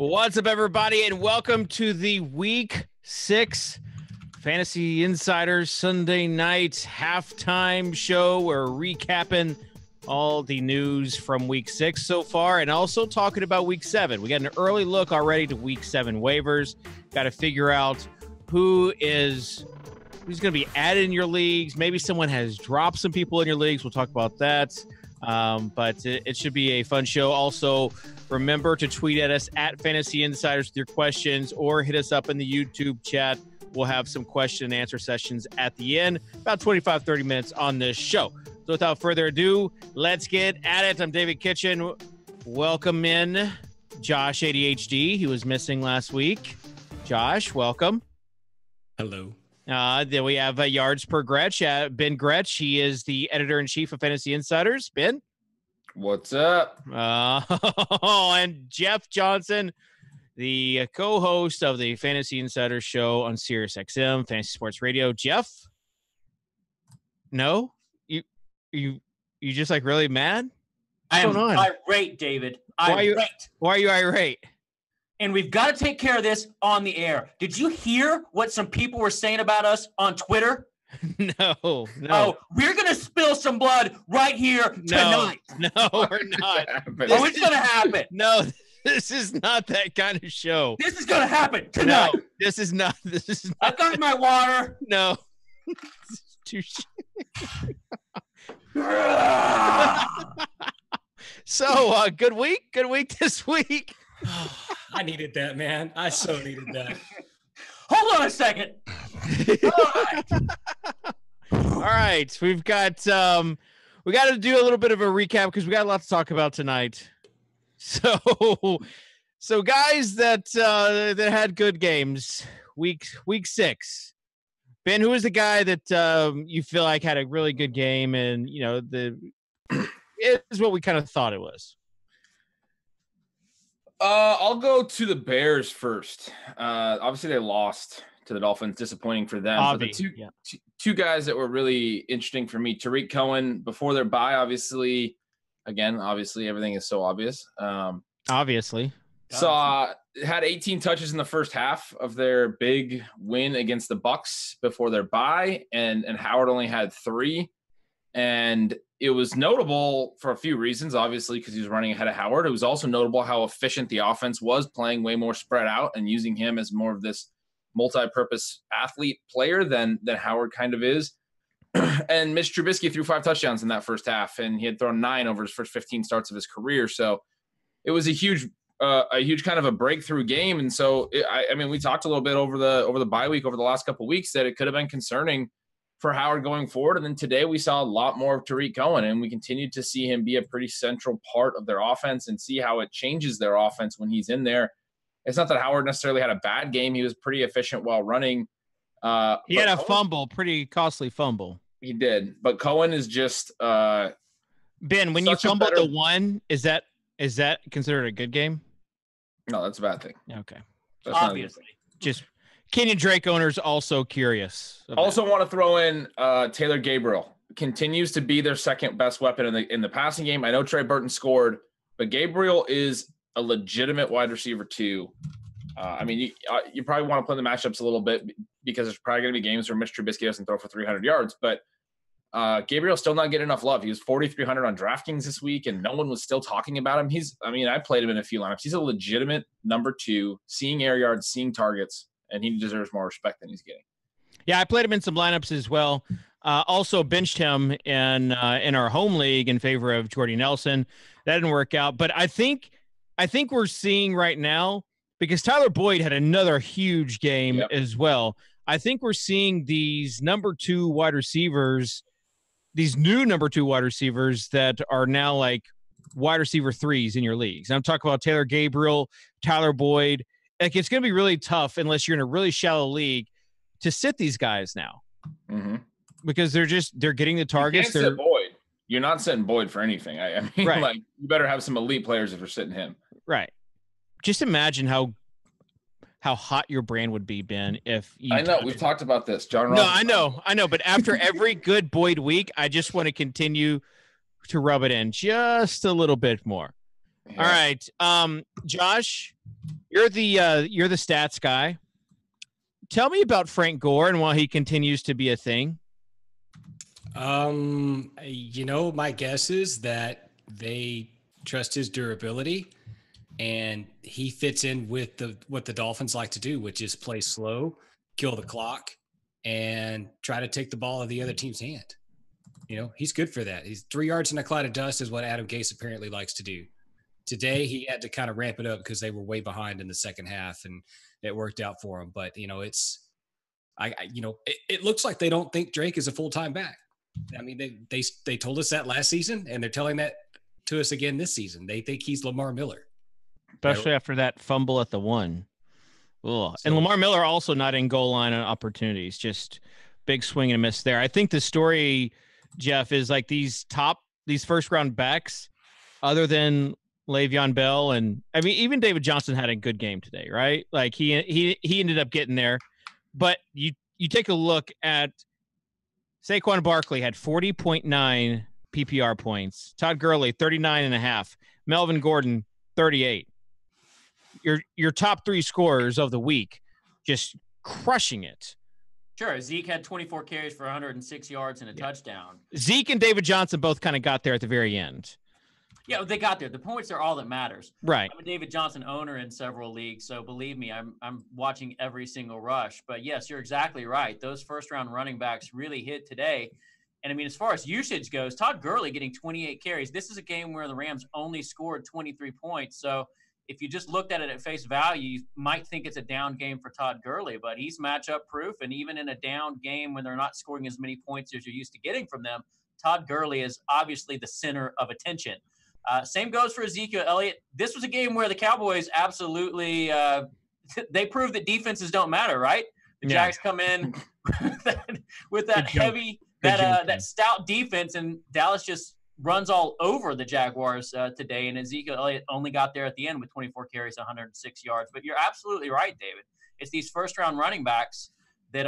What's up, everybody, and welcome to the Week 6 Fantasy Insiders Sunday night halftime show. We're recapping all the news from Week 6 so far and also talking about Week 7. We got an early look already to Week 7 waivers. Got to figure out who's going to be added in your leagues. Maybe someone has dropped some people in your leagues. We'll talk about that. But it should be a fun show. Also, remember to tweet at us at Fantasy Insiders with your questions or hit us up in the YouTube chat. We'll have some question and answer sessions at the end, about 25-30 minutes on this show. So without further ado, let's get at it. I'm David Kitchen. Welcome in Josh ADHD. He was missing last week. Josh, welcome. Hello. Then we have yards per Gretch. Ben Gretch. He is the editor-in-chief of Fantasy Insiders. Ben? What's up? And Jeff Johnson, the co-host of the Fantasy Insiders show on SiriusXM, Fantasy Sports Radio. Jeff? No? You just like really mad? I am irate, David. Irate. Why are you irate? And we've got to take care of this on the air. Did you hear what some people were saying about us on Twitter? No. Oh, we're going to spill some blood right here tonight. No, we're not. It's going to happen. No, this is not that kind of show. This is going to happen tonight. No, this is not. I've got my water. No. Too So, good week this week. I needed that, man. I so needed that. Hold on a second. All right. We've got we got to do a little bit of a recap because we got a lot to talk about tonight. So guys that had good games week 6. Ben, who is the guy that you feel like had a really good game and it is what we kind of thought it was? I'll go to the Bears first. Obviously, they lost to the Dolphins. Disappointing for them. But the two guys that were really interesting for me, Tariq Cohen, before their bye, obviously, everything is so obvious. Obviously. Had 18 touches in the first half of their big win against the Bucs before their bye, and Howard only had 3. And it was notable for a few reasons, obviously, because he was running ahead of Howard. It was also notable how efficient the offense was, playing way more spread out and using him as more of this multi-purpose athlete player than Howard kind of is. And Mitch Trubisky threw 5 touchdowns in that first half, and he had thrown 9 over his first 15 starts of his career. So it was a huge kind of a breakthrough game. And so, we talked a little bit over the bye week, over the last couple of weeks, that it could have been concerning for Howard going forward. And then today we saw a lot more of Tariq Cohen, and we continued to see him be a pretty central part of their offense and see how it changes their offense when he's in there. It's not that Howard necessarily had a bad game. He was pretty efficient while running. He had a fumble, pretty costly fumble. He did. But Cohen is just Ben, when you fumble the one, is that considered a good game? No, that's a bad thing. Okay. That's obviously. Just Kenyon Drake owners also curious. Also want to throw in Taylor Gabriel. Continues to be their second best weapon in the passing game. I know Trey Burton scored, but Gabriel is a legitimate wide receiver too. You probably want to play the matchups a little bit because there's probably going to be games where Mitch Trubisky doesn't throw for 300 yards, but Gabriel's still not getting enough love. He was 4,300 on DraftKings this week, and no one was still talking about him. I played him in a few lineups. He's a legitimate number 2, seeing air yards, seeing targets, and he deserves more respect than he's getting. Yeah, I played him in some lineups as well. Also benched him in our home league in favor of Jordy Nelson. That didn't work out, but I think we're seeing right now, because Tyler Boyd had another huge game as well. I think we're seeing these number 2 wide receivers, these new number 2 wide receivers that are now like wide receiver 3s in your leagues. And I'm talking about Taylor Gabriel, Tyler Boyd. Like, it's going to be really tough unless you're in a really shallow league to sit these guys now, because they're getting the targets. You can't sit Boyd. You're not sitting Boyd for anything. Right. Like, you better have some elite players if you're sitting him. Right. Just imagine how hot your brand would be, Ben, if you. I know we've talked about this, John. No, I know. But after every good Boyd week, I just want to continue to rub it in just a little bit more. All right. Josh, you're the stats guy. Tell me about Frank Gore and why he continues to be a thing. My guess is that they trust his durability, and he fits in with what the Dolphins like to do, which is play slow, kill the clock, and try to take the ball out of the other team's hand. He's good for that. He's 3 yards in a cloud of dust is what Adam Gase apparently likes to do. Today, he had to kind of ramp it up because they were way behind in the second half, and it worked out for him. But, it looks like they don't think Drake is a full-time back. I mean, they told us that last season, and they're telling that to us again this season. They think he's Lamar Miller. Especially after that fumble at the 1. And Lamar Miller also not in goal line on opportunities, just big swing and a miss there. I think the story, Jeff, is like these first-round backs, other than Le'Veon Bell, and I mean, even David Johnson had a good game today, right? Like he ended up getting there. But you take a look at Saquon Barkley had 40.9 PPR points. Todd Gurley, 39.5. Melvin Gordon, 38. Your top 3 scorers of the week, just crushing it. Sure. Zeke had 24 carries for 106 yards and a touchdown. Zeke and David Johnson both kind of got there at the very end. Yeah, they got there. The points are all that matters. Right. I'm a David Johnson owner in several leagues, so believe me, I'm watching every single rush. But yes, you're exactly right. Those first-round running backs really hit today. And I mean, as far as usage goes, Todd Gurley getting 28 carries. This is a game where the Rams only scored 23 points. So if you just looked at it at face value, you might think it's a down game for Todd Gurley, but he's matchup proof. And even in a down game when they're not scoring as many points as you're used to getting from them, Todd Gurley is obviously the center of attention. Same goes for Ezekiel Elliott. This was a game where the Cowboys absolutely they proved that defenses don't matter, right? The Jags come in with that heavy, that stout defense, and Dallas just runs all over the Jaguars today. And Ezekiel Elliott only got there at the end with 24 carries, 106 yards. But you're absolutely right, David. It's these first-round running backs that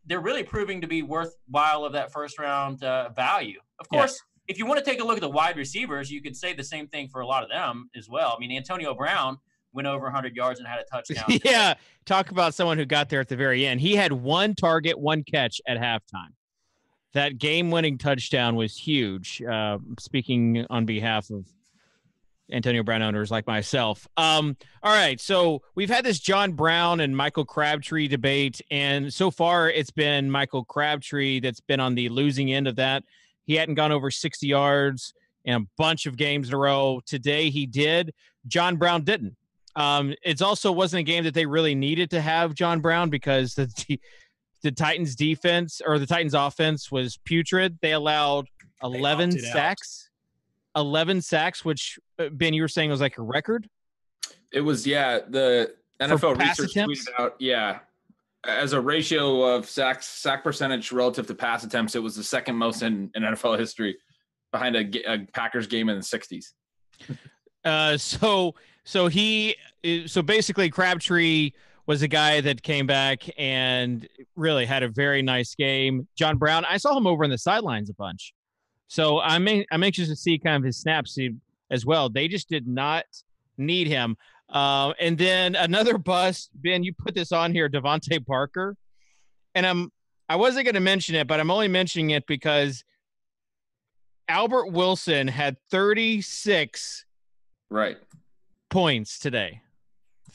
they're really proving to be worthwhile of that first-round value. Of course. If you want to take a look at the wide receivers, you could say the same thing for a lot of them as well. I mean, Antonio Brown went over 100 yards and had a touchdown. Yeah, talk about someone who got there at the very end. He had 1 target, 1 catch at halftime. That game-winning touchdown was huge, speaking on behalf of Antonio Brown owners like myself. All right, so we've had this John Brown and Michael Crabtree debate, and so far it's been Michael Crabtree that's been on the losing end of that. He hadn't gone over 60 yards in a bunch of games in a row. Today he did. John Brown didn't. It also wasn't a game that they really needed to have John Brown because the Titans defense or the Titans offense was putrid. They allowed 11 sacks. 11 sacks, which, Ben, you were saying was like a record? It was, the NFL research tweeted out, as a ratio of sack percentage relative to pass attempts, it was the second most in NFL history, behind a Packers game in the 60s. So basically Crabtree was a guy that came back and really had a very nice game. John Brown, I saw him over on the sidelines a bunch. So I'm anxious to see kind of his snaps as well. They just did not need him. And then another bust, Ben, you put this on here, Devontae Parker. And I wasn't going to mention it, but I'm only mentioning it because Albert Wilson had 36 points today.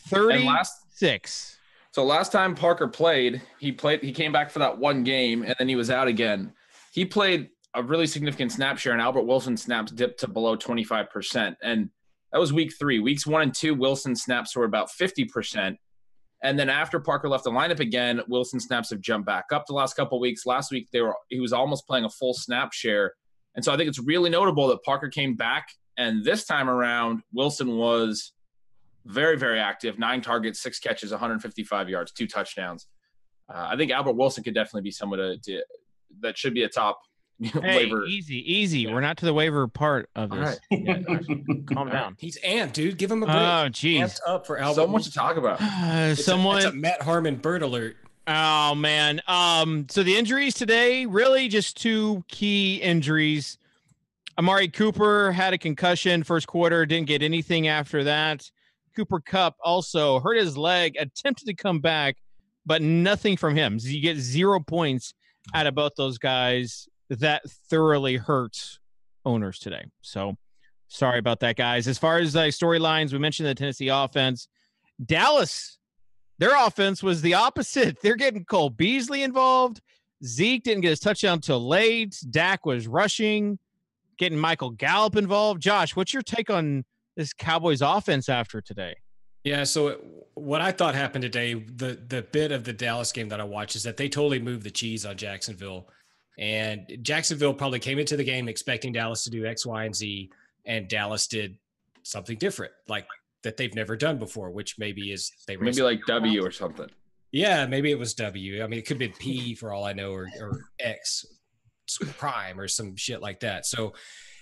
36. So last time Parker played, he came back for that one game, and then he was out again. He played a really significant snap share, and Albert Wilson's snaps dipped to below 25%. And that was week 3. Weeks 1 and 2, Wilson's snaps were about 50%. And then after Parker left the lineup again, Wilson's snaps have jumped back up the last couple of weeks. Last week, he was almost playing a full snap share. And so I think it's really notable that Parker came back, and this time around, Wilson was very, very active. 9 targets, 6 catches, 155 yards, 2 touchdowns. I think Albert Wilson could definitely be someone that should be a top waiver. Easy. Yeah. We're not to the waiver part of this. All right. Calm down. He's amped, dude. Give him a break. Oh, geez. Amped up for Albert. So much to talk about. It's a Matt Harmon bird alert. Oh, man. So the injuries today, really just 2 key injuries. Amari Cooper had a concussion first quarter, didn't get anything after that. Cooper Kupp also hurt his leg, attempted to come back, but nothing from him. So you get 0 points out of both those guys. That thoroughly hurts owners today. So sorry about that, guys. As far as storylines, we mentioned the Tennessee offense. Dallas, their offense was the opposite. They're getting Cole Beasley involved. Zeke didn't get his touchdown until late. Dak was rushing, getting Michael Gallup involved. Josh, what's your take on this Cowboys offense after today? Yeah, so what I thought happened today, the bit of the Dallas game that I watched is that they totally moved the cheese on Jacksonville. And Jacksonville probably came into the game expecting Dallas to do X, Y, and Z, and Dallas did something different, like that they've never done before, which maybe is maybe like W or something. Yeah, maybe it was W. I mean, it could be P for all I know, or X prime or some shit like that. So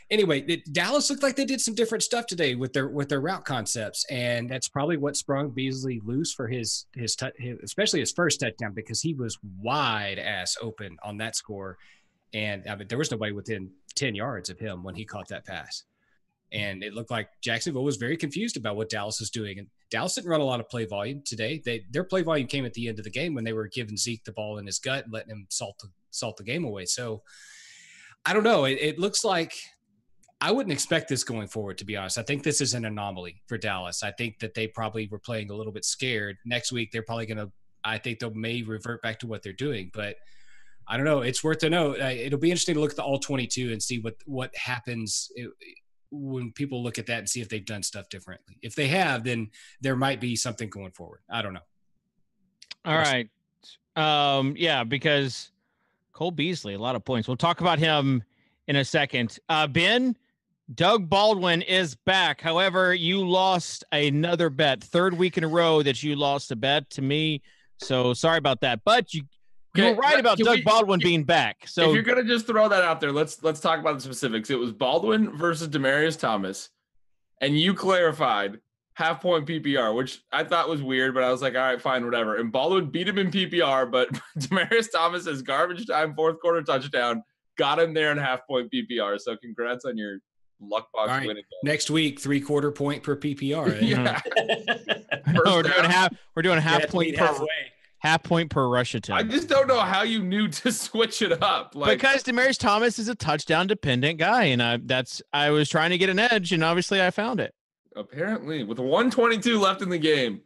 anyway, Dallas looked like they did some different stuff today with their route concepts, and that's probably what sprung Beasley loose for his especially his first touchdown, because he was wide ass open on that score, and I mean there was nobody within 10 yards of him when he caught that pass, and it looked like Jacksonville was very confused about what Dallas was doing, and Dallas didn't run a lot of play volume today. Their play volume came at the end of the game when they were giving Zeke the ball in his gut and letting him salt the game away. So I don't know. It looks like I wouldn't expect this going forward, to be honest. I think this is an anomaly for Dallas. I think that they probably were playing a little bit scared. Next week, they're probably going to – I think they may revert back to what they're doing. But I don't know. It's worth a note. It'll be interesting to look at the all-22 and see what happens when people look at that and see if they've done stuff differently. If they have, then there might be something going forward. I don't know. All right. Yeah, because Cole Beasley, a lot of points. We'll talk about him in a second. Ben – Doug Baldwin is back. However, you lost another bet. Third week in a row that you lost a bet to me. So sorry about that. But you were right about Doug Baldwin being back. So if you're gonna just throw that out there, let's talk about the specifics. It was Baldwin versus Demaryius Thomas, and you clarified half-point PPR, which I thought was weird, but I was like, all right, fine, whatever. And Baldwin beat him in PPR, but Demaryius Thomas has garbage time, fourth quarter touchdown, got him there in half-point PPR. So congrats on your luck box right. winning. Next week, 3/4 point per PPR. Yeah. We're doing half point per rush attempt. I just don't know how you knew to switch it up. Because Demaryius Thomas is a touchdown dependent guy, and I was trying to get an edge, and obviously I found it. Apparently, with 1:22 left in the game,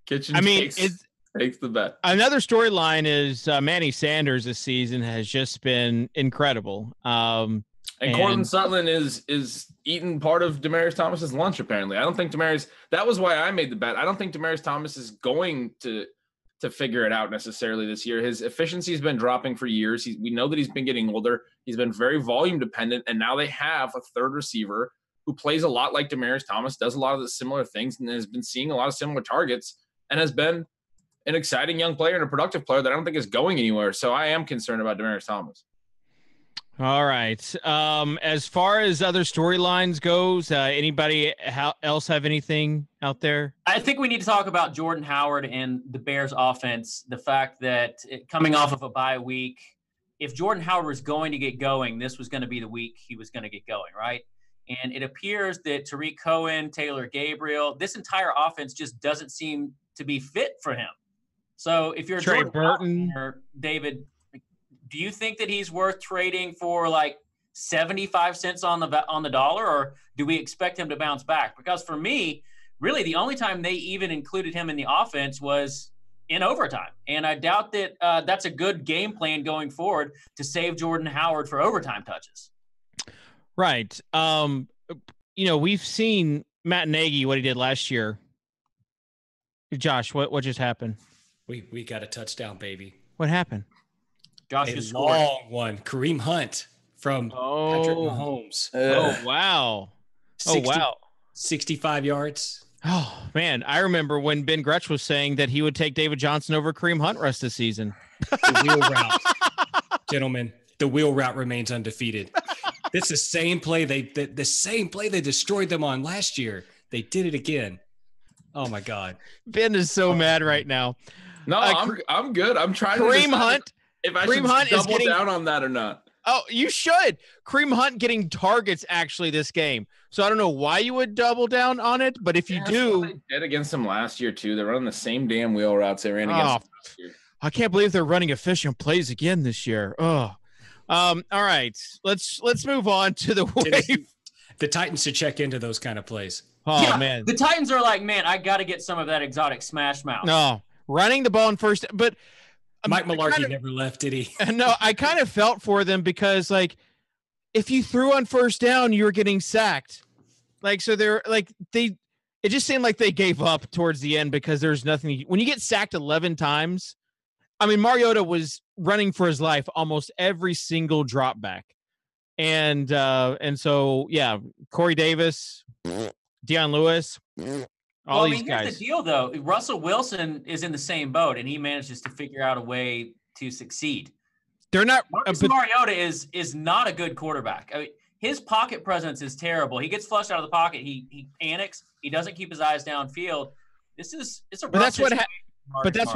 takes the bet. Another storyline is Manny Sanders this season has just been incredible. And Cortland Sutton is eating part of Demaryius Thomas's lunch, apparently. I don't think that was why I made the bet. I don't think Demaryius Thomas is going to figure it out necessarily this year. His efficiency has been dropping for years. We know that he's been getting older. He's been very volume dependent, and now they have a third receiver who plays a lot like Demaryius Thomas, does a lot of the similar things, and has been seeing a lot of similar targets, and has been an exciting young player and a productive player that I don't think is going anywhere. So I am concerned about Demaryius Thomas. All right. As far as other storylines goes, anybody else have anything out there? I think we need to talk about Jordan Howard and the Bears offense. The fact that coming off of a bye week, if Jordan Howard was going to get going, this was going to be the week he was going to get going, right? And it appears that Tariq Cohen, Taylor Gabriel, this entire offense just doesn't seem to be fit for him. So if you're Trey Jordan Burton or David, do you think that he's worth trading for like 75 cents on the dollar, or do we expect him to bounce back? Because for me, really the only time they even included him in the offense was in overtime. And I doubt that that's a good game plan going forward to save Jordan Howard for overtime touches. Right. We've seen Matt Nagy, what he did last year. Josh, what just happened? We got a touchdown, baby. What happened? Josh a long one. Kareem Hunt from Patrick Mahomes. Oh, wow. 65 yards. Oh, man. I remember when Ben Gretch was saying that he would take David Johnson over Kareem Hunt rest of the season. The wheel route. Gentlemen, the wheel route remains undefeated. It's the same play the same play they destroyed them on last year. They did it again. Oh, my God. Ben is so mad right now. No, I'm good. I'm trying Kareem to Hunt. If I should double down on that or not. Oh, you should. Kareem Hunt getting targets actually this game. So I don't know why you would double down on it, but if you do, they did against him last year too. They're running the same damn wheel routes they ran against him last year. I can't believe they're running efficient plays again this year. Oh, all right. Let's move on to the wave. The Titans should check into those kind of plays. Oh Yeah, man, the Titans are like, man, I got to get some of that exotic smash mouth. no running the ball in first, but Mike Mularkey never left, did he? No, I kind of felt for them because like if you threw on first down, you were getting sacked. Like so, they're like it just seemed like they gave up towards the end because there's nothing. When you get sacked 11 times, I mean Mariota was running for his life almost every single drop back, and so yeah, Corey Davis, Deion Lewis. All these guys. Here's the deal, though. Russell Wilson is in the same boat, and he manages to figure out a way to succeed. They're not. Marcus Mariota is not a good quarterback. I mean, his pocket presence is terrible. He gets flushed out of the pocket. He panics. He doesn't keep his eyes downfield. It's a. But that's what.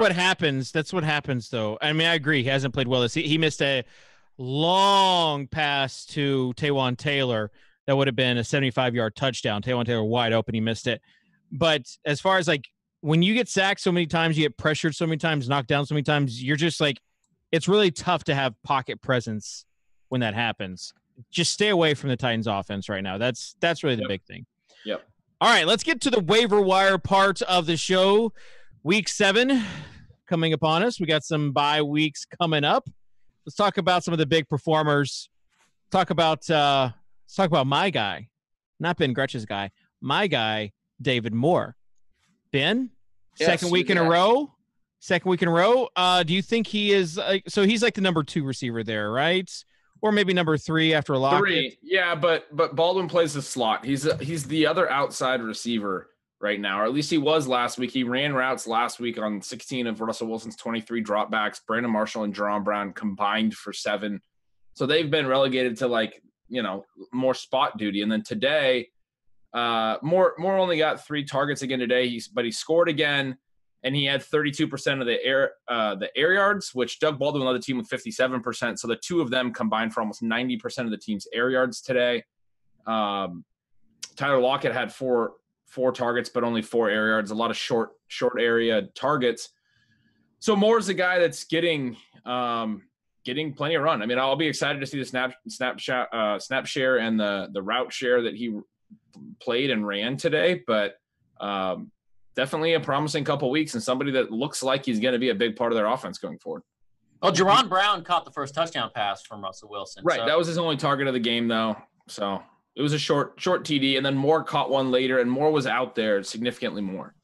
What happens. That's what happens, though. I mean, I agree. He hasn't played well. He missed a long pass to Taywan Taylor that would have been a 75-yard touchdown. Taywan Taylor wide open. He missed it. But as far as like when you get sacked so many times, you get pressured so many times, knocked down so many times, you're just like, it's really tough to have pocket presence when that happens. Just stay away from the Titans offense right now. That's really the big thing. Yep. All right, let's get to the waiver wire part of the show. Week 7 coming upon us. We got some bye weeks coming up. Let's talk about some of the big performers. Let's talk about my guy, not Ben Gretch's guy, my guy, David Moore. Ben, second week in a row. Do you think he is so he's like the number 2 receiver there, right? Or maybe number 3 after Lockett? 3. Yeah, but Baldwin plays the slot. He's the other outside receiver right now, or at least he was last week. He ran routes last week on 16 of Russell Wilson's 23 dropbacks. Brandon Marshall and Jerron Brown combined for 7. So they've been relegated to like, more spot duty. And then today, Moore only got 3 targets again today. But he scored again, and he had 32% of the air yards, which Doug Baldwin led the team with 57%. So the two of them combined for almost 90% of the team's air yards today. Tyler Lockett had four targets, but only 4 air yards. A lot of short area targets. So Moore's the guy that's getting plenty of run. I mean, I'll be excited to see the snap share and the route share that he played and ran today, but definitely a promising couple weeks and somebody that looks like he's going to be a big part of their offense going forward. Well, Jerron Brown caught the first touchdown pass from Russell Wilson. Right. So. That was his only target of the game, though. So it was a short TD, and then Moore caught one later, and Moore was out there significantly more.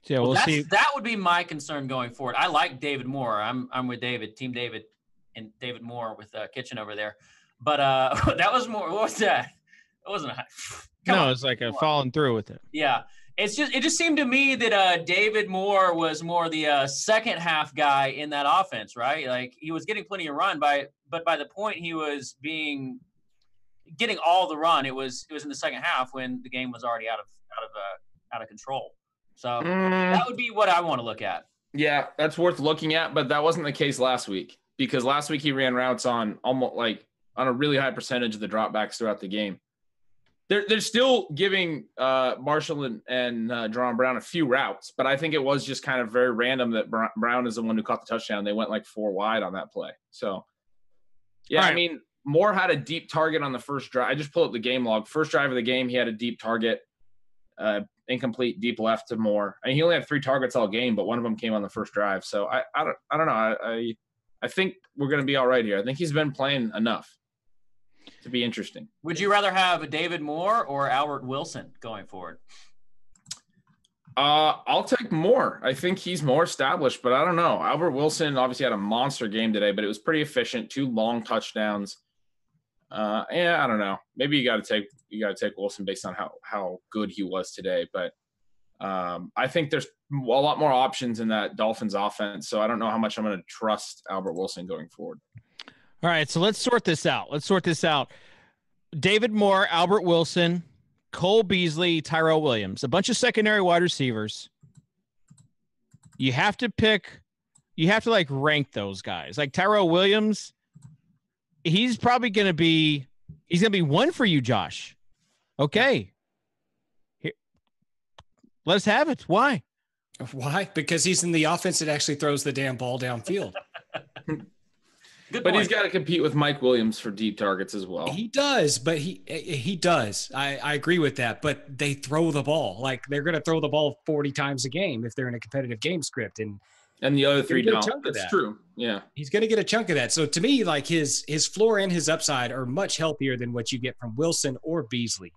Yeah, we'll see. That would be my concern going forward. I like David Moore. I'm with David, Team David, and David Moore with Kitchen over there. But that was more. What was that? It wasn't a. No, it's like a following through with it. Yeah, it just seemed to me that David Moore was more the second half guy in that offense, right? Like he was getting plenty of run but by the point he was getting all the run, it was in the second half when the game was already out of control. So that would be what I want to look at. Yeah, that's worth looking at, but that wasn't the case last week because last week he ran routes on almost like on a really high percentage of the dropbacks throughout the game. They're still giving Marshall and Jerron Brown a few routes, but I think it was just kind of very random that Brown is the one who caught the touchdown. They went like 4 wide on that play. So, yeah, right. I mean, Moore had a deep target on the first drive. I just pulled up the game log. First drive of the game, he had a deep target, incomplete, deep left to Moore. I mean, he only had 3 targets all game, but one of them came on the first drive. So I don't know. I think we're going to be all right here. I think he's been playing enough to be interesting. Would you rather have David Moore or Albert Wilson going forward? I'll take Moore. I think he's more established, but I don't know. Albert Wilson obviously had a monster game today, but it was pretty efficient. 2 long touchdowns. Yeah, I don't know. Maybe you got to take Wilson based on how good he was today, but I think there's a lot more options in that Dolphins offense, so I don't know how much I'm going to trust Albert Wilson going forward. All right, so let's sort this out. David Moore, Albert Wilson, Cole Beasley, Tyrell Williams, a bunch of secondary wide receivers. You have to like rank those guys. Like Tyrell Williams, he's probably going to be one for you, Josh. Okay. Here, let's have it. Why? Why? Because he's in the offense that actually throws the damn ball downfield. But he's got to compete with Mike Williams for deep targets as well. He does, but he does. I agree with that. But they throw the ball. Like, they're going to throw the ball 40 times a game if they're in a competitive game script. And the other three don't. That's true. Yeah. He's going to get a chunk of that. So to me, like, his floor and his upside are much healthier than what you get from Wilson or Beasley.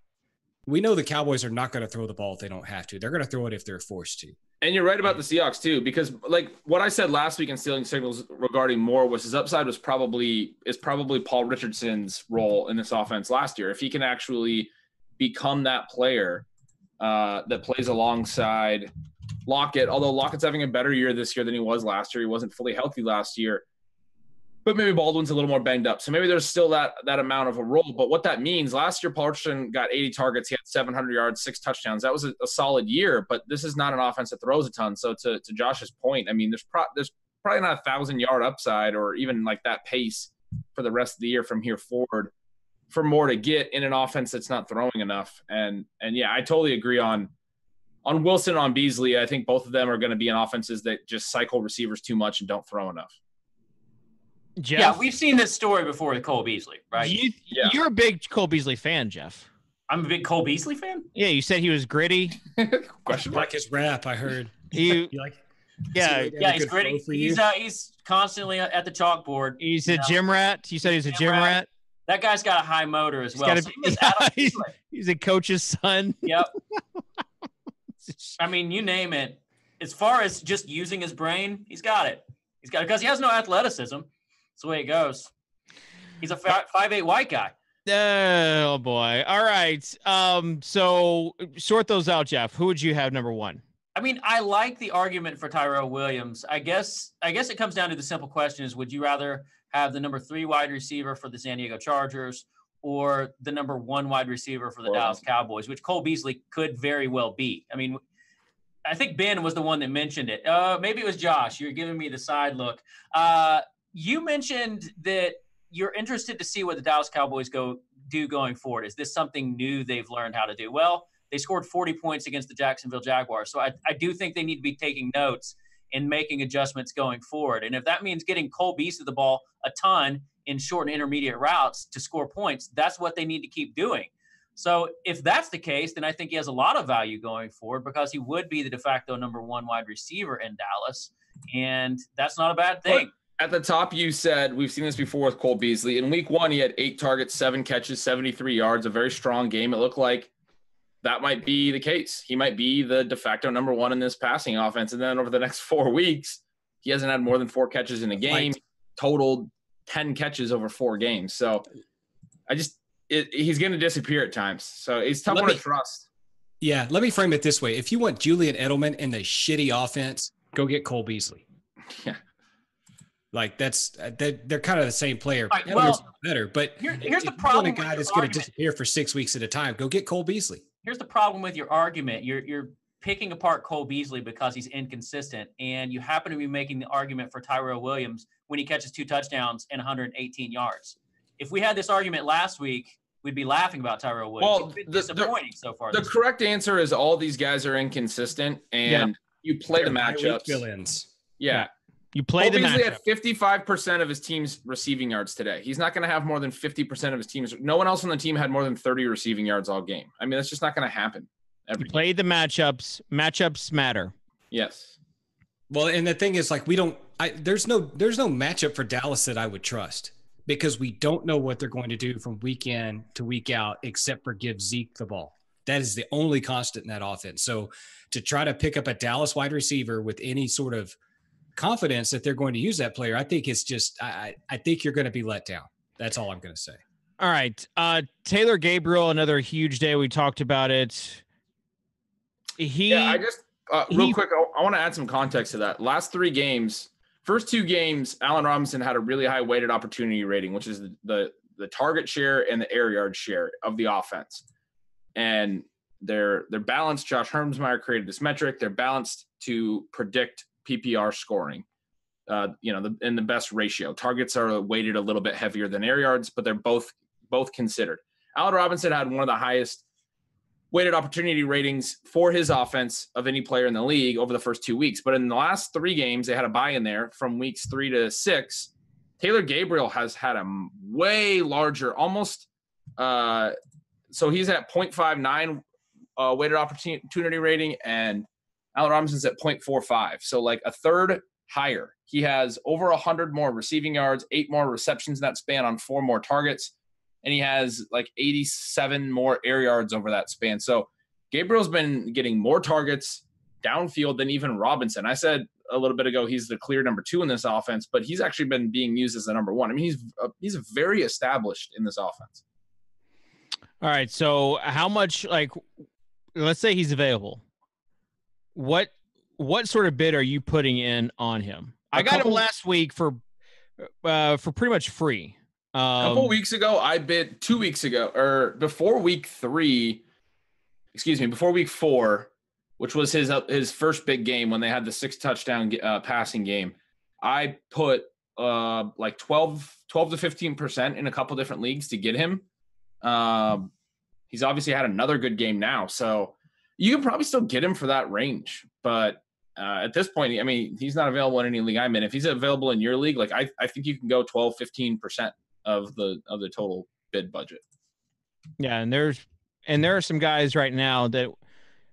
We know the Cowboys are not going to throw the ball if they don't have to. They're going to throw it if they're forced to. And you're right about the Seahawks too, because like what I said last week in Stealing Signals regarding Moore was his upside was probably Paul Richardson's role in this offense last year. If he can actually become that player that plays alongside Lockett, although Lockett's having a better year this year than he was last year. He wasn't fully healthy last year, but maybe Baldwin's a little more banged up. So maybe there's still that amount of a role. But what that means, last year, Paul Richardson got 80 targets. He had 700 yards, 6 touchdowns. That was a solid year, but this is not an offense that throws a ton. So to Josh's point, I mean, there's probably not 1,000-yard upside or even like that pace for the rest of the year from here forward for Moore to get in an offense that's not throwing enough. And yeah, I totally agree on Wilson, on Beasley. I think both of them are going to be in offenses that just cycle receivers too much and don't throw enough. Jeff? Yeah, we've seen this story before with Cole Beasley, right? You're a big Cole Beasley fan, Jeff. I'm a big Cole Beasley fan? Yeah, you said he was gritty. Question mark. Like his rap, I heard. You like? Yeah, he's gritty. He's constantly at the chalkboard. He's a gym rat. You said he's a gym rat. That guy's got a high motor as well. He's a coach's son. Yep. I mean, you name it. As far as just using his brain, he's got it. He's got it because he has no athleticism. That's the way it goes. He's a 5'8" white guy. Oh boy. All right. So sort those out, Jeff. Who would you have number one? I mean, I like the argument for Tyrell Williams. I guess it comes down to the simple question is, would you rather have the number 3 wide receiver for the San Diego Chargers or the number 1 wide receiver for the Dallas Cowboys, which Cole Beasley could very well be? I mean, I think Ben was the one that mentioned it. Maybe it was Josh. You're giving me the side look. You mentioned that you're interested to see what the Dallas Cowboys do going forward. Is this something new they've learned how to do? Well, they scored 40 points against the Jacksonville Jaguars. So I do think they need to be taking notes and making adjustments going forward. And if that means getting Cole Beasley the ball a ton in short and intermediate routes to score points, that's what they need to keep doing. So if that's the case, then I think he has a lot of value going forward because he would be the de facto number 1 wide receiver in Dallas. And that's not a bad thing. At the top, you said, we've seen this before with Cole Beasley. In week 1, he had 8 targets, 7 catches, 73 yards, a very strong game. It looked like that might be the case. He might be the de facto number 1 in this passing offense. And then over the next 4 weeks, he hasn't had more than 4 catches in a game, totaled 10 catches over 4 games. So he's going to disappear at times. So it's tough to trust. Yeah, let me frame it this way. If you want Julian Edelman in the shitty offense, go get Cole Beasley. Yeah. Like they're kind of the same player. Right, well, better, but here's the problem. You want a guy that's going to disappear for 6 weeks at a time, go get Cole Beasley. Here's the problem with your argument. You're picking apart Cole Beasley because he's inconsistent, and you happen to be making the argument for Tyrell Williams when he catches 2 touchdowns and 118 yards. If we had this argument last week, we'd be laughing about Tyrell Williams. Well, it's disappointing so far. The correct answer is all these guys are inconsistent, and you play the matchups. Yeah. You play the matchup. Beasley had 55% of his team's receiving yards today. He's not going to have more than 50% of his team's. No one else on the team had more than 30 receiving yards all game. I mean, that's just not going to happen. You play the matchups. Matchups matter. Yes. Well, and the thing is, like, there's no matchup for Dallas that I would trust because we don't know what they're going to do from week in to week out, except for give Zeke the ball. That is the only constant in that offense. So to try to pick up a Dallas wide receiver with any sort of confidence that they're going to use that player, I think it's just, I think you're going to be let down. That's all I'm going to say. All right. Taylor Gabriel, another huge day. We talked about it. I just, real quick, I want to add some context to that. Last 3 games, first 2 games, Allen Robinson had a really high weighted opportunity rating, which is the target share and the air yard share of the offense. And they're balanced. Josh Hermsmeyer created this metric. They're balanced to predict PPR scoring. in the best ratio. Targets are weighted a little bit heavier than air yards, but they're both considered. Allen Robinson had one of the highest weighted opportunity ratings for his offense of any player in the league over the first 2 weeks. But in the last 3 games, they had a bye in there from weeks 3 to 6. Taylor Gabriel has had a way larger, almost so he's at 0.59 weighted opportunity rating, and Allen Robinson's at 0.45. So like a third higher. He has over 100 more receiving yards, 8 more receptions in that span on 4 more targets. And he has like 87 more air yards over that span. So Gabriel's been getting more targets downfield than even Robinson. I said a little bit ago he's the clear number 2 in this offense, but he's actually been being used as the number 1. I mean, he's very established in this offense. All right. So how much, like, let's say he's available. What sort of bid are you putting in on him? I got him last week for pretty much free. A couple weeks ago, I bid 2 weeks ago, or before week 4, which was his first big game when they had the 6 touchdown passing game. I put like 12 to 15% in a couple different leagues to get him. He's obviously had another good game now, so you can probably still get him for that range. But at this point, I mean, he's not available in any league I'm in. If he's available in your league, like I think you can go 12, 15% of the total bid budget. Yeah, and there are some guys right now that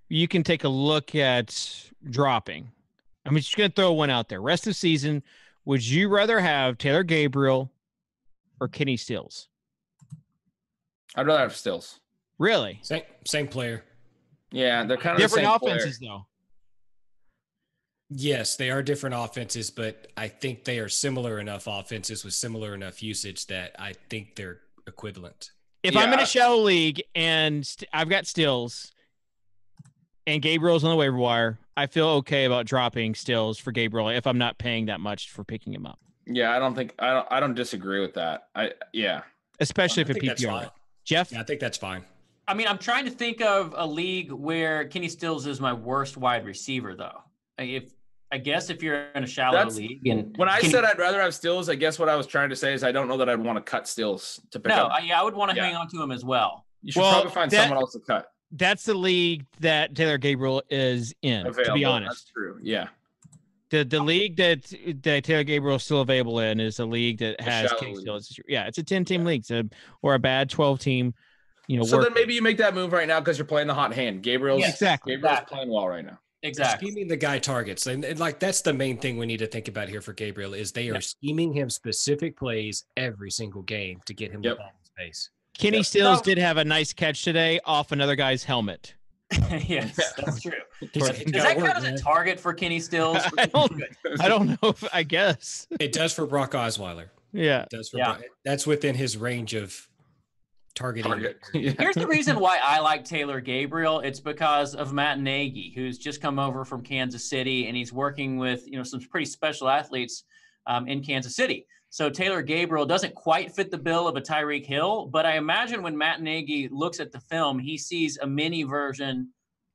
you can take a look at dropping. I'm just going to throw one out there. Rest of season, would you rather have Taylor Gabriel or Kenny Stills? I'd rather have Stills. Really? Same player. Yeah, they're kind of different the same offenses, player. though. Yes, they are different offenses, but I think they are similar enough offenses with similar enough usage that I think they're equivalent. If I'm in a shallow league and I've got Stills and Gabriel's on the waiver wire, I feel okay about dropping Stills for Gabriel if I'm not paying that much for picking him up. Yeah, I don't disagree with that. Especially if it PPR. Jeff? Yeah, I think that's fine. I mean, I'm trying to think of a league where Kenny Stills is my worst wide receiver, though. I guess if you're in a shallow league, and when I said I'd rather have Stills, I guess what I was trying to say is I don't know that I'd want to cut Stills to pick up. I would want to hang on to him as well. You should probably find someone else to cut. That's the league that Taylor Gabriel is in. To be honest, that's true. Yeah. The league that Taylor Gabriel is still available in is a league that has Kenny Stills. Yeah, it's a 10-team league, or a bad 12-team. So then maybe you make that move right now because you're playing the hot hand. Gabriel's playing well right now. Exactly. Scheming the guy targets. And like that's the main thing we need to think about here for Gabriel is they are scheming him specific plays every single game to get him the ball in space. Kenny Stills did have a nice catch today off another guy's helmet. Yes, that's true. Does that count as a target for Kenny Stills? I don't know. I guess it does for Brock Osweiler. Yeah, it does for Brock. That's within his range of targeting. Here's the reason why I like Taylor Gabriel. It's because of Matt Nagy, who's just come over from Kansas City, and he's working with some pretty special athletes in Kansas City. So Taylor Gabriel doesn't quite fit the bill of a Tyreek Hill, but I imagine when Matt Nagy looks at the film, he sees a mini version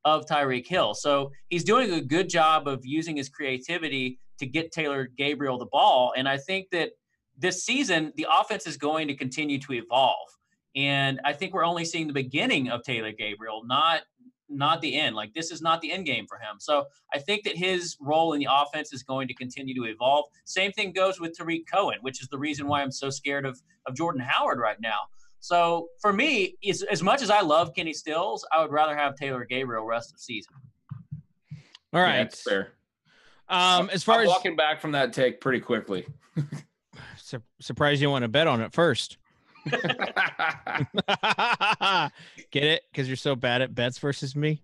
of Tyreek Hill. So he's doing a good job of using his creativity to get Taylor Gabriel the ball. And I think that this season, the offense is going to continue to evolve. And I think we're only seeing the beginning of Taylor Gabriel, not the end. Like, this is not the end game for him. So I think that his role in the offense is going to continue to evolve. Same thing goes with Tariq Cohen, which is the reason why I'm so scared of Jordan Howard right now. So for me, as much as I love Kenny Stills, I would rather have Taylor Gabriel rest of season. All right. Yeah, that's fair. As far I'm as walking back from that take pretty quickly. Surprised you want to bet on it first. Get it? Because you're so bad at bets versus me.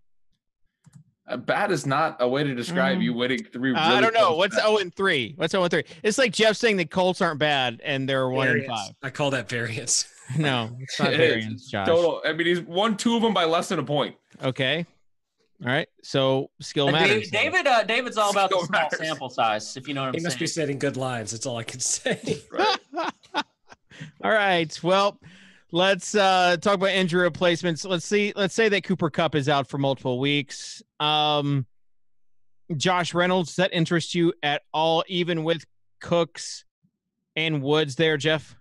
Bad is not a way to describe you winning 3. Really I don't know. What's 0-3? What's 0-3? It's like Jeff saying the Colts aren't bad and they're 1-5. I call that variance. No, it's not variance, Josh. Total. I mean, he's won 2 of them by less than a point. Okay. All right. So skill matters. David's all about the small sample size, if you know what I'm saying. He must be setting good lines. That's all I can say. Right. All right. Well, let's talk about injury replacements. Let's say that Cooper Kupp is out for multiple weeks. Josh Reynolds, does that interest you at all, even with Cooks and Woods there, Jeff?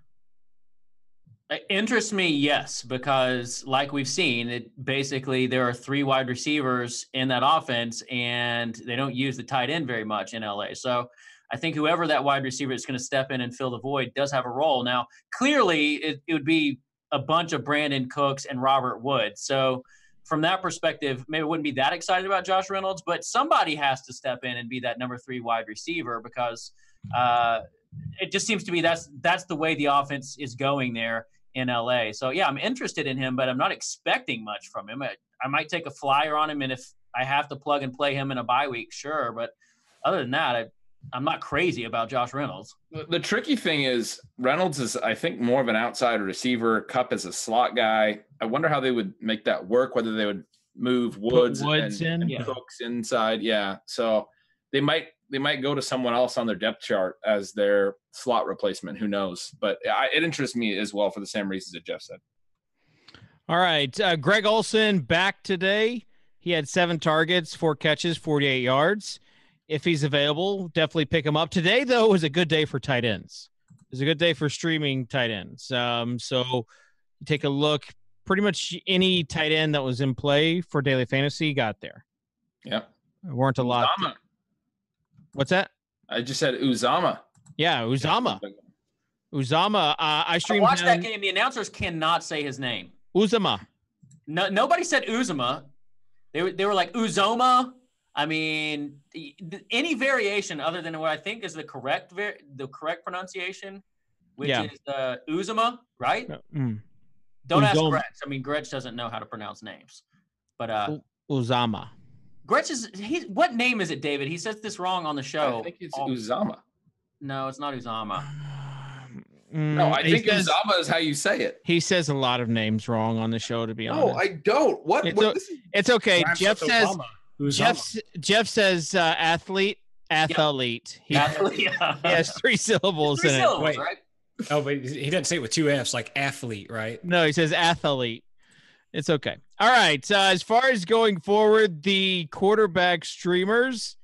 It interests me, yes, because like we've seen, basically there are 3 wide receivers in that offense, and they don't use the tight end very much in LA. So I think whoever that wide receiver is going to step in and fill the void does have a role. Now, clearly, it would be a bunch of Brandon Cooks and Robert Woods. So from that perspective, maybe I wouldn't be that excited about Josh Reynolds, but somebody has to step in and be that number 3 wide receiver, because it just seems to be that's the way the offense is going there in LA. So yeah, I'm interested in him, but I'm not expecting much from him. I might take a flyer on him, and if I have to plug and play him in a bye week, sure. But other than that, I'm not crazy about Josh Reynolds. The tricky thing is Reynolds is, I think, more of an outside receiver. Cup is a slot guy. I wonder how they would make that work, whether they would move Woods and Cooks inside. Yeah. So they might go to someone else on their depth chart as their slot replacement. Who knows? But it interests me as well for the same reasons that Jeff said. All right. Greg Olsen back today. He had 7 targets, 4 catches, 48 yards. If he's available, definitely pick him up. Today, though, was a good day for tight ends. It was a good day for streaming tight ends. So you take a look. Pretty much any tight end that was in play for daily fantasy got there. Yep. There weren't a lot. What's that? I just said Uzama. Yeah, Uzama. Uzama. I streamed. Watch that game. The announcers cannot say his name. Uzama. No, nobody said Uzama. They were like Uzoma. I mean, any variation other than what I think is the correct pronunciation, which is Uzama, right? Don't ask Gretch. I mean, Gretch doesn't know how to pronounce names. But Uzama. Gretch what name is it, David? He says this wrong on the show. I think it's Uzama. No, it's not Uzama. No, I think Uzama is how you say it. He says a lot of names wrong on the show, to be honest. No, I don't. What? It's okay. Jeff says athlete. He has 3 syllables 3 in syllables, it. right? Oh, but he doesn't say it with 2 F's, like athlete, right? No, he says athlete. It's okay. All right. As far as going forward, the quarterback streamers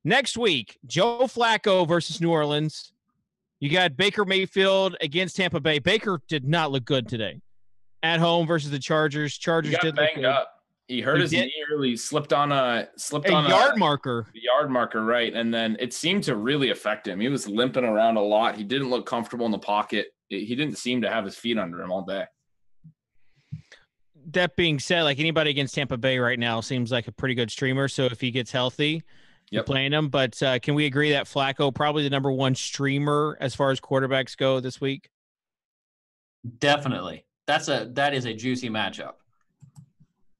next week, Joe Flacco versus New Orleans. You got Baker Mayfield against Tampa Bay. Baker did not look good today. At home versus the Chargers. Chargers did look good. Up. He hurt his knee early, slipped on a yard marker. The yard marker, right. And then it seemed to really affect him. He was limping around a lot. He didn't look comfortable in the pocket. He didn't seem to have his feet under him all day. That being said, like anybody against Tampa Bay right now seems like a pretty good streamer. So if he gets healthy, you're playing him. But can we agree that Flacco probably the number 1 streamer as far as quarterbacks go this week? Definitely. That is a juicy matchup.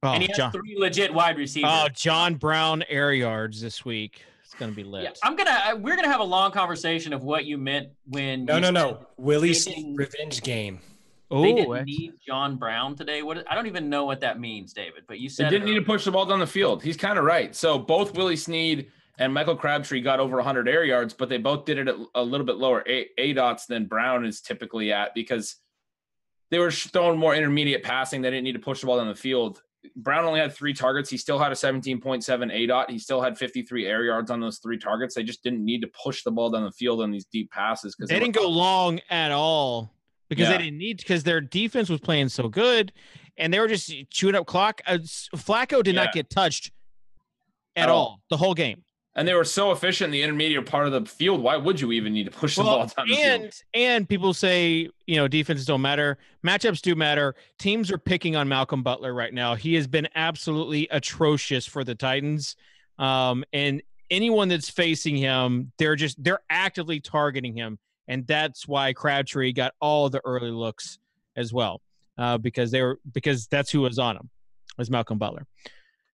Oh, and he has 3 legit wide receivers. Oh, John Brown air yards this week. It's gonna be lit. Yeah, we're gonna have a long conversation of what you meant when. No. Willie's revenge game. They didn't need John Brown today. I don't even know what that means, David. But you said they didn't need to push the ball down the field. He's kind of right. So both Willie Snead and Michael Crabtree got over 100 air yards, but they both did it at a little bit lower ADOTs than Brown is typically at, because they were throwing more intermediate passing. They didn't need to push the ball down the field. Brown only had 3 targets. He still had a 17.7 ADOT. He still had 53 air yards on those 3 targets. They just didn't need to push the ball down the field on these deep passes because they didn't go long at all. Because they didn't need, because their defense was playing so good, and they were just chewing up clock. Flacco did not get touched at all the whole game. And they were so efficient in the intermediate part of the field. Why would you even need to push the ball down the field? And people say, defenses don't matter. Matchups do matter. Teams are picking on Malcolm Butler right now. He has been absolutely atrocious for the Titans. And anyone that's facing him, they're actively targeting him. And that's why Crabtree got all the early looks as well, because that's who was on him, was Malcolm Butler.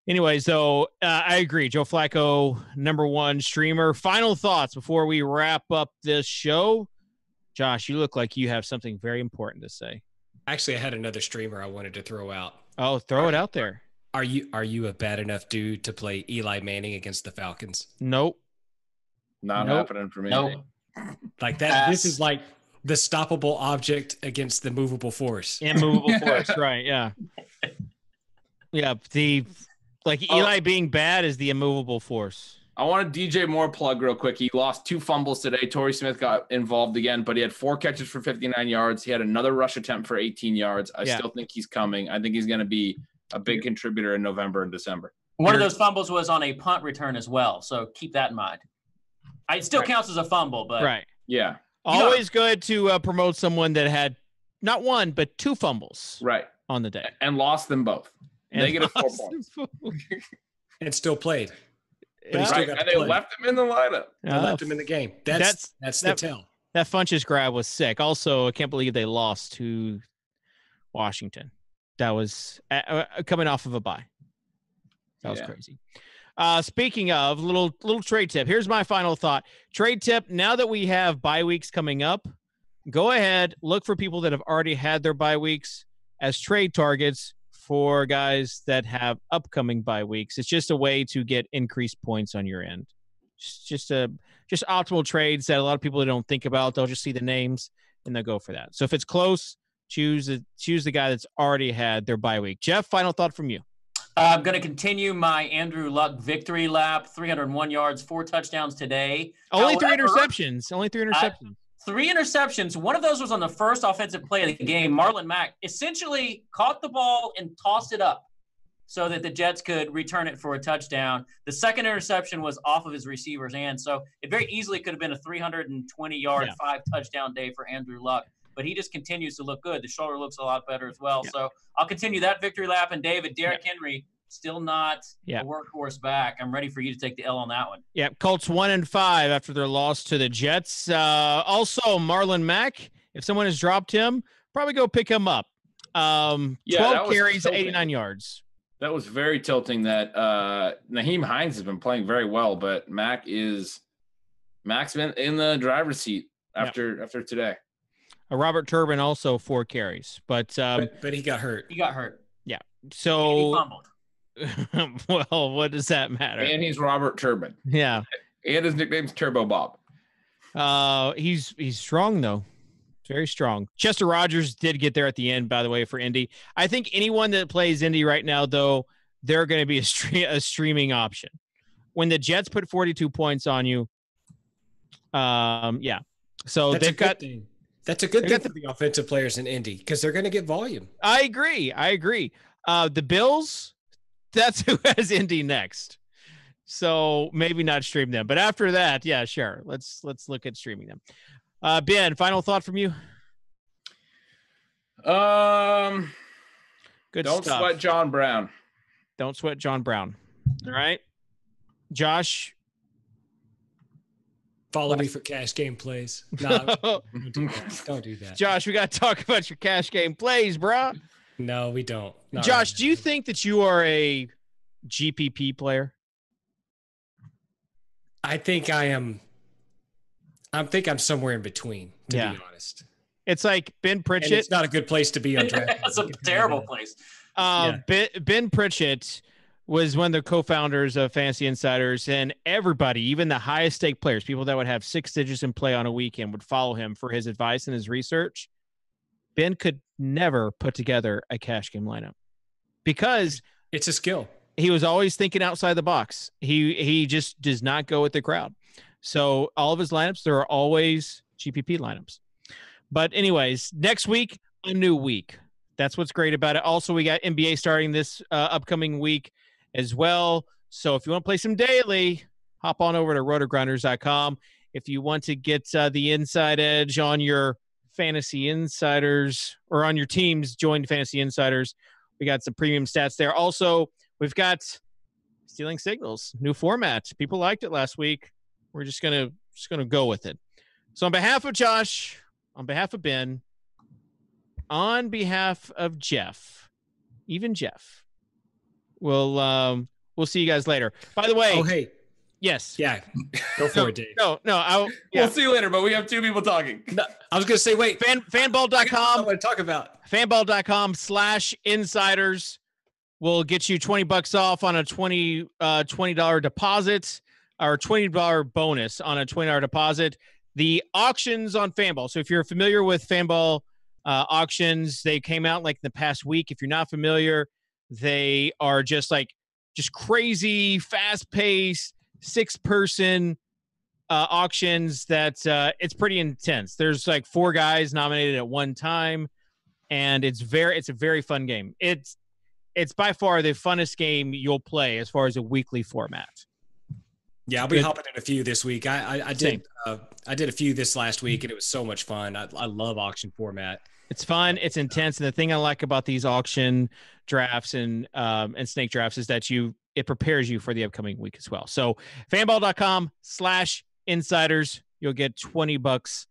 Anyway, so I agree. Joe Flacco, number 1 streamer. Final thoughts before we wrap up this show. Josh, you look like you have something very important to say. Actually, I had another streamer I wanted to throw out. Oh, throw it out there. Are you a bad enough dude to play Eli Manning against the Falcons? Nope. Not happening for me. Nope. Like that. This is like the stoppable object against the movable force. Immovable force, right? Yeah. Yeah. Eli being bad is the immovable force. I want a DJ Moore plug real quick. He lost 2 fumbles today. Torrey Smith got involved again, but he had 4 catches for 59 yards. He had another rush attempt for 18 yards. I still think he's coming. I think he's going to be a big contributor in November and December. One of those fumbles was on a punt return as well, so keep that in mind. It still counts as a fumble, but right. Yeah. Always good to promote someone that had not 1 but 2 fumbles on the day and lost them both. Negative 4 points. And still played. But he still got and they left him in the lineup. They left him in the game. That's the tell. That Funchess grab was sick. Also, I can't believe they lost to Washington. That was coming off of a bye. That was crazy. Speaking of little trade tip, here's my final thought. Trade tip: now that we have bye weeks coming up, go ahead, look for people that have already had their bye weeks as trade targets for guys that have upcoming bye weeks. It's just a way to get increased points on your end. Just optimal trades that a lot of people don't think about. They'll just see the names and they'll go for that. So if it's close, choose the guy that's already had their bye week. Jeff, final thought from you. I'm going to continue my Andrew Luck victory lap. 301 yards, 4 touchdowns today. Only 3 interceptions. 3 interceptions. One of those was on the first offensive play of the game. Marlon Mack essentially caught the ball and tossed it up so that the Jets could return it for a touchdown. The second interception was off of his receiver's hand, so it very easily could have been a 320-yard, 5-touchdown day for Andrew Luck. But he just continues to look good. The shoulder looks a lot better as well. Yeah. So I'll continue that victory lap. And David, Derrick Henry, still not a workhorse back. I'm ready for you to take the L on that one. Yeah, Colts 1-5 after their loss to the Jets. Also, Marlon Mack, if someone has dropped him, probably go pick him up. 12 carries, 89 yards. That was very tilting that Nyheim Hines has been playing very well, but Mac's been in the driver's seat after today. Robert Turbin also 4 carries, but he got hurt. Yeah. So and he fumbled. Well, what does that matter? And he's Robert Turbin. Yeah. And his nickname's Turbo Bob. He's strong though. Very strong. Chester Rogers did get there at the end, by the way, for Indy. I think anyone that plays Indy right now, though, they're going to be a streaming option. When the Jets put 42 points on you, So they've got. That's a good thing for the offensive players in Indy because they're going to get volume. I agree. The Bills, that's who has Indy next. So maybe not stream them. But after that, yeah, sure. Let's look at streaming them. Ben, final thought from you? Good stuff. Don't sweat John Brown. Don't sweat John Brown. All right. Josh. Follow me for cash game plays. No, don't do that. Josh, we got to talk about your cash game plays, bro. No, we don't. Not Josh, right do you think that you are a GPP player? I think I am. I think I'm somewhere in between, to be honest. It's like Ben Pritchett. And it's not a good place to be on draft. It's a terrible place. Ben Pritchett was one of the co-founders of Fantasy Insiders, and everybody, even the highest stake players, people that would have 6 digits in play on a weekend, would follow him for his advice and his research. Ben could never put together a cash game lineup because it's a skill. He was always thinking outside the box. He just does not go with the crowd. So all of his lineups, there are always GPP lineups. But anyways, next week, a new week. That's what's great about it. Also, we got NBA starting this upcoming week as well. So if you want to play some daily, hop on over to rotogrinders.com. If you want to get the inside edge on your Fantasy Insiders or on your teams, join Fantasy Insiders. We got some premium stats there. Also, we've got Stealing Signals, new format. People liked it last week. We're just gonna go with it. So on behalf of Josh, on behalf of Ben, on behalf of Jeff, even Jeff, we'll see you guys later. By the way, oh hey, yes, yeah, go for it, Dave. No, we'll see you later. But we have 2 people talking. No, I was gonna say, wait, fanball.com. I want to talk about fanball.com/insiders will get you $20 off on a $20 deposit or $20 bonus on a $20 deposit. The auctions on Fanball. So if you're familiar with Fanball auctions, they came out like the past week. If you're not familiar, they are just crazy, fast-paced, 6-person auctions that it's pretty intense. There's like 4 guys nominated at one time, and it's a very fun game. It's by far the funnest game you'll play as far as a weekly format. Yeah, I'll be hopping in a few this week. I did a few this last week, and it was so much fun. I love auction format. It's fun. It's intense. And the thing I like about these auction drafts and snake drafts is that it prepares you for the upcoming week as well. So fanball.com/insiders, you'll get $20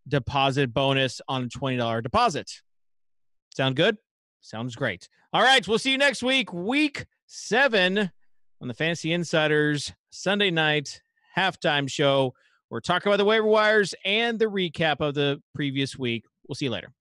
deposit bonus on a $20 deposit. Sound good? Sounds great. All right. We'll see you next week, week 7 on the Fantasy Insiders Sunday night halftime show. We're talking about the waiver wires and the recap of the previous week. We'll see you later.